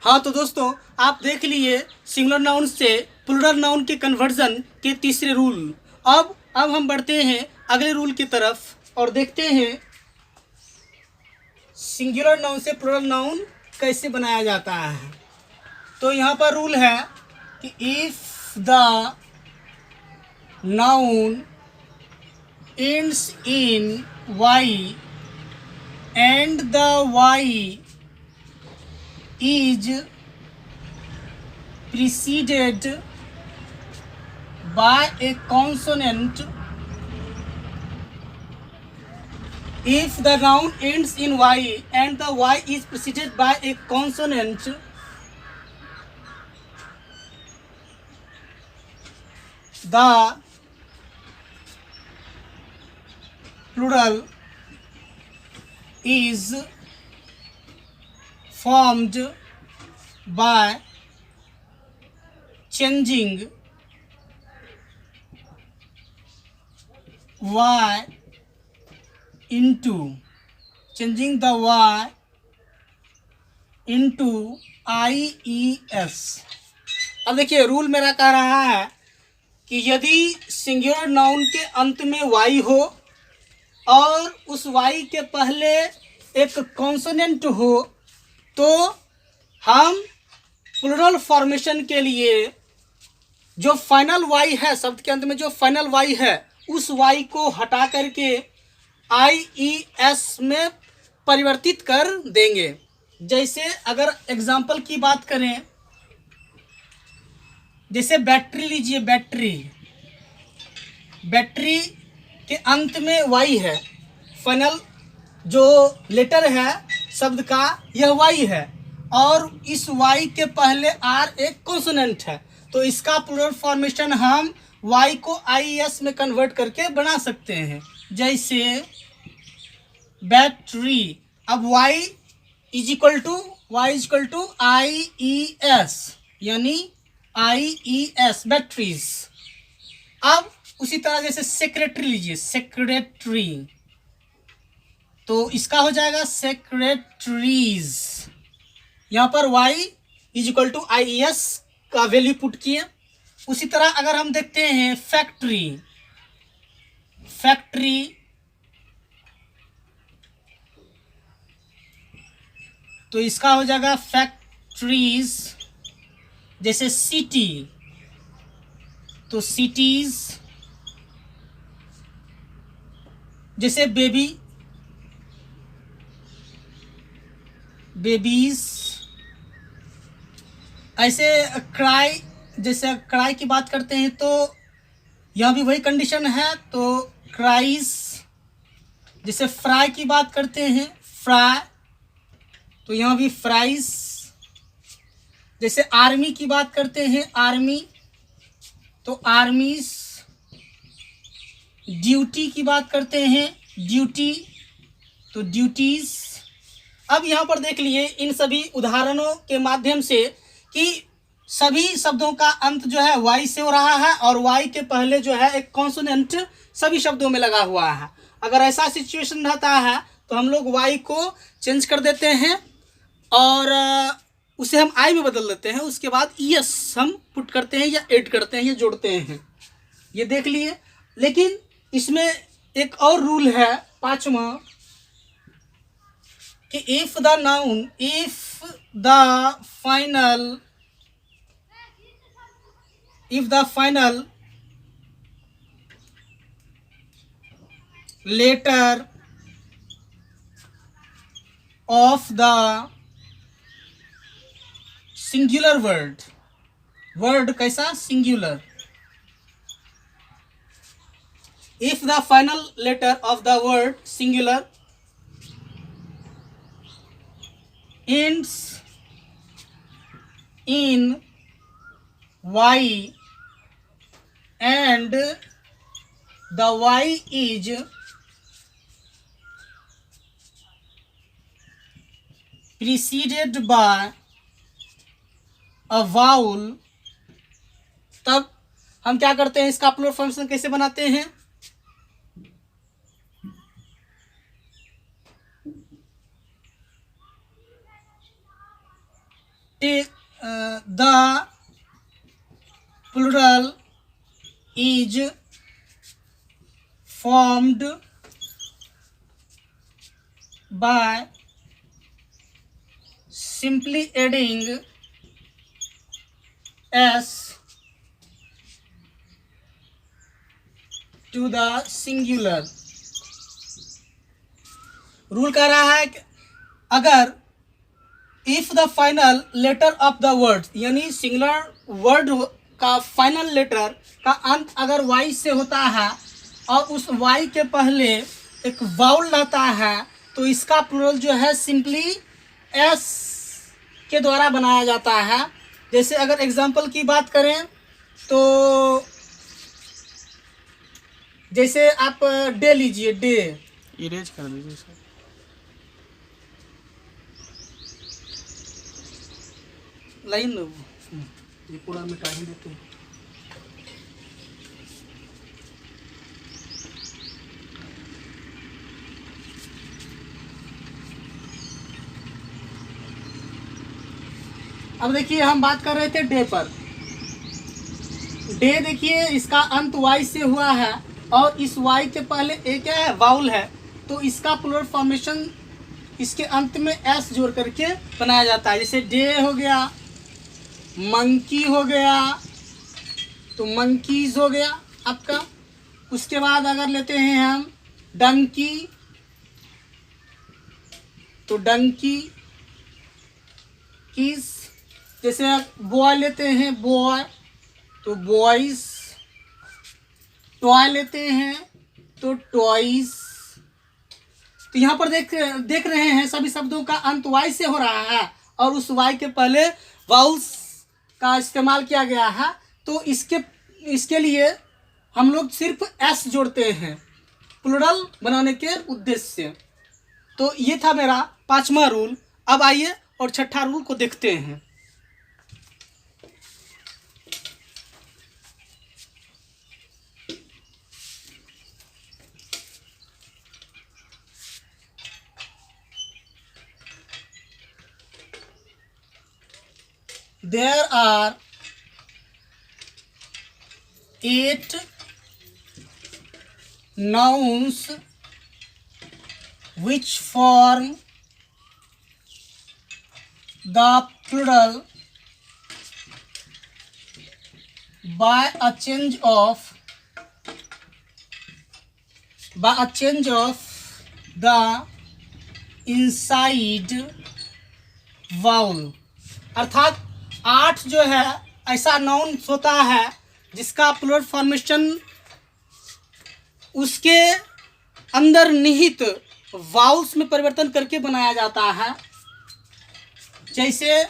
हाँ तो दोस्तों, आप देख लिए सिंगुलर नाउन से प्लूरल नाउन के कन्वर्जन के तीसरे रूल। अब हम बढ़ते हैं अगले रूल की तरफ और देखते हैं सिंगुलर नाउन से प्लूरल नाउन कैसे बनाया जाता है। तो यहाँ पर रूल है कि if the noun ends in Y and the y is preceded by a consonant. If the noun ends in y and the y is preceded by a consonant, the plural is formed by changing y into IES। अब देखिए rule मेरा कह रहा है कि यदि singular noun के अंत में y हो और उस y के पहले एक कॉन्सोनेंट हो तो हम प्लूरल फॉर्मेशन के लिए जो फाइनल y है, शब्द के अंत में जो फाइनल y है, उस y को हटा करके IES में परिवर्तित कर देंगे। जैसे अगर एग्जाम्पल की बात करें, जैसे बैटरी लीजिए, बैटरी के अंत में y है, फाइनल जो लेटर है शब्द का यह y है और इस y के पहले r एक कॉन्सोनेंट है, तो इसका प्लूरल फॉर्मेशन हम y को IES में कन्वर्ट करके बना सकते हैं। जैसे बैटरी, अब y is equal to IES, यानी IES बैटरीज। अब उसी तरह जैसे सेक्रेटरी लीजिए, सेक्रेटरी, तो इसका हो जाएगा सेक्रेटरीज। यहाँ पर y is equal to IES का वैल्यू पुट किए। उसी तरह अगर हम देखते हैं फैक्ट्री, तो इसका हो जाएगा फैक्ट्रीज। जैसे सिटी, तो सिटीज। जैसे बेबीज। ऐसे क्राई, जैसे क्राई की बात करते हैं तो यह भी वही कंडीशन है, तो क्राइज। जैसे फ्राई की बात करते हैं, फ्राई, तो यहाँ भी फ्राइज। जैसे आर्मी की बात करते हैं, आर्मी, तो आर्मीज। ड्यूटी की बात करते हैं, ड्यूटी, तो ड्यूटीज। अब यहाँ पर देख लिए इन सभी उदाहरणों के माध्यम से कि सभी शब्दों का अंत जो है y से हो रहा है और y के पहले जो है एक कॉन्सोनेंट सभी शब्दों में लगा हुआ है। अगर ऐसा सिचुएशन रहता है तो हम लोग y को चेंज कर देते हैं और उसे हम I में बदल देते हैं। उसके बाद ES हम पुट करते हैं या ऐड करते हैं या जोड़ते हैं, ये देख लिए। लेकिन इसमें एक और रूल है, पांचवा, कि if the final letter of the singular word कैसा, singular, if the final letter of the word singular ends in y and the y is preceded by a vowel, तब हम क्या करते हैं, इसका प्लूरल फंक्शन कैसे बनाते हैं। take the plural is formed by simply adding s to the singular। Rule कह रहा है कि अगर if the final letter of the word, यानी सिंगुलर वर्ड का फाइनल लेटर का अंत अगर वाई से होता है और उस वाई के पहले एक वाउल रहता है, तो इसका प्लूरल जो है सिंपली एस के द्वारा बनाया जाता है। जैसे अगर एग्जांपल की बात करें तो जैसे आप डे लीजिए, डे इरेज कर दीजिए सर। लाइन ये पूरा मिटा ही देते हैं। अब देखिए हम बात कर रहे थे डे पर। डे देखिए इसका अंत वाई से हुआ है और इस वाई के पहले एक क्या है, वाउल है, तो इसका प्लूरल फॉर्मेशन इसके अंत में एस जोड़ करके बनाया जाता है। जैसे डे हो गया, मंकी हो गया, तो मंकीज हो गया आपका। उसके बाद अगर लेते हैं हम डंकी, तो डंकी किस। जैसे बॉय लेते हैं बॉय, तो बॉयज। टॉय लेते हैं तो टॉयज। तो यहाँ पर देख रहे हैं सभी शब्दों का अंत वाई से हो रहा है और उस वाई के पहले वाउल्स का इस्तेमाल किया गया है। तो इसके लिए हम लोग सिर्फ एस जोड़ते हैं प्लूरल बनाने के उद्देश्य से। तो ये था मेरा 5वां रूल। अब आइए और 6ठा रूल को देखते हैं। There are 8 nouns which form the plural by a change of the inside vowel। अर्थात 8 जो है ऐसा नाउन होता है जिसका प्लूरल फॉर्मेशन उसके अंदर निहित वाउल्स में परिवर्तन करके बनाया जाता है। जैसे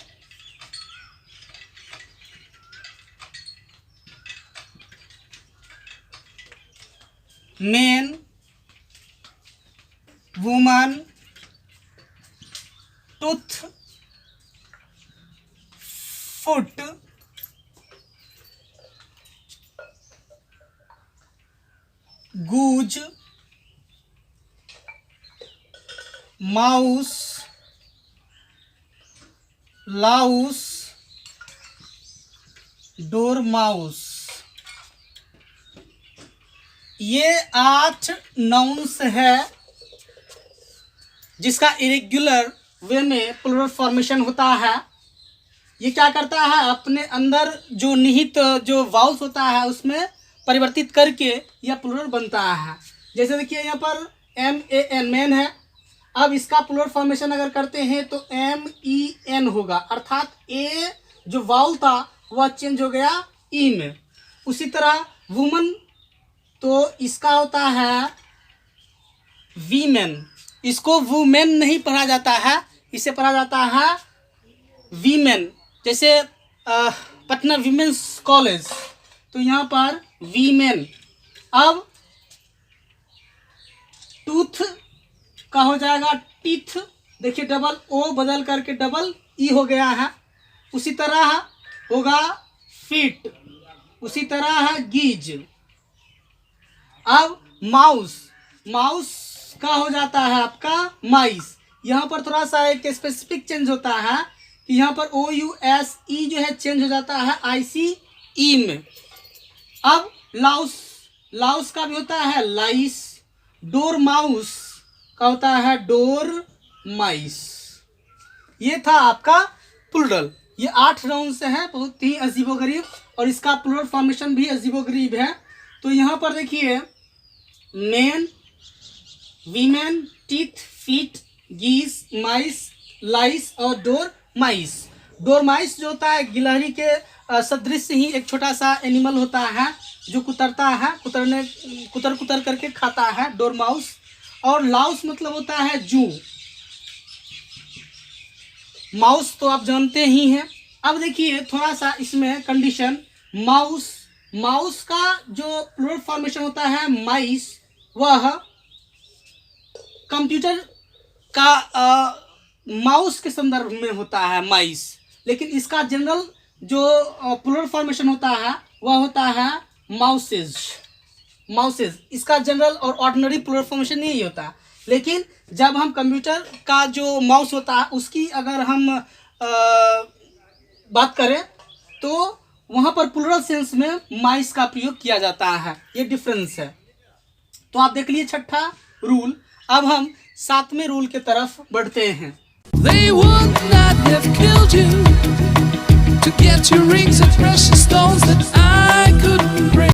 मैन, वुमन, टूथ, फुट, गूज, माउस, लाउस, डोर माउस। ये 8 नाउन्स है जिसका इरेगुलर वे में प्लूरल फॉर्मेशन होता है। ये क्या करता है, अपने अंदर जो निहित जो वाउल्स होता है उसमें परिवर्तित करके यह प्लूरल बनता है। जैसे देखिए यहाँ पर MEN मैन है। अब इसका प्लूरल फॉर्मेशन अगर करते हैं तो MEN होगा, अर्थात ए जो वाउल था वह चेंज हो गया ई में। उसी तरह वुमन, तो इसका होता है वीमेन। इसको वुमेन नहीं पढ़ा जाता है, इसे पढ़ा जाता है वीमेन। जैसे पटना वीमेंस कॉलेज, तो यहाँ पर वीमेन। अब टूथ का हो जाएगा टीथ। देखिए डबल ओ बदल करके डबल ई हो गया है। उसी तरह होगा फीट, उसी तरह है गीज। अब माउस, माउस का हो जाता है आपका माइस। यहाँ पर थोड़ा सा एक स्पेसिफिक चेंज होता है कि यहाँ पर OUSE जो है चेंज हो जाता है ICE में। अब लाउस का भी होता है लाइस, डोरमाउस का होता है डोर माइस। ये था आपका प्लूरल। ये 8 राउंड से है, बहुत ही अजीबोगरीब, और इसका प्लूरल फॉर्मेशन भी अजीबोगरीब है। तो यहाँ पर देखिए मैन, वीमेन, टीथ, फीट, गीस, माइस, लाइस और डोर माइस। डोर माइस जो होता है गिलहरी के सदृश ही एक छोटा सा एनिमल होता है जो कुतरता है, कुतर करके खाता है, डोर माउस। और लाउस मतलब होता है जू। माउस तो आप जानते ही हैं। अब देखिए थोड़ा सा इसमें कंडीशन, माउस का जो प्लूरल फॉर्मेशन होता है माइस, वह कंप्यूटर का माउस के संदर्भ में होता है माइस, लेकिन इसका जनरल जो प्लूरल फॉर्मेशन होता है वह होता है माउसेज। इसका जनरल और ऑर्डिनरी प्लूरल फॉर्मेशन नहीं होता, लेकिन जब हम कंप्यूटर का जो माउस होता है उसकी अगर हम बात करें तो वहाँ पर प्लूरल सेंस में माइस का प्रयोग किया जाता है। ये डिफरेंस है। तो आप देख लिए 6ठा रूल। अब हम 7वें रूल के तरफ बढ़ते हैं। They would not have killed you to get your rings of precious stones that I couldn't bring.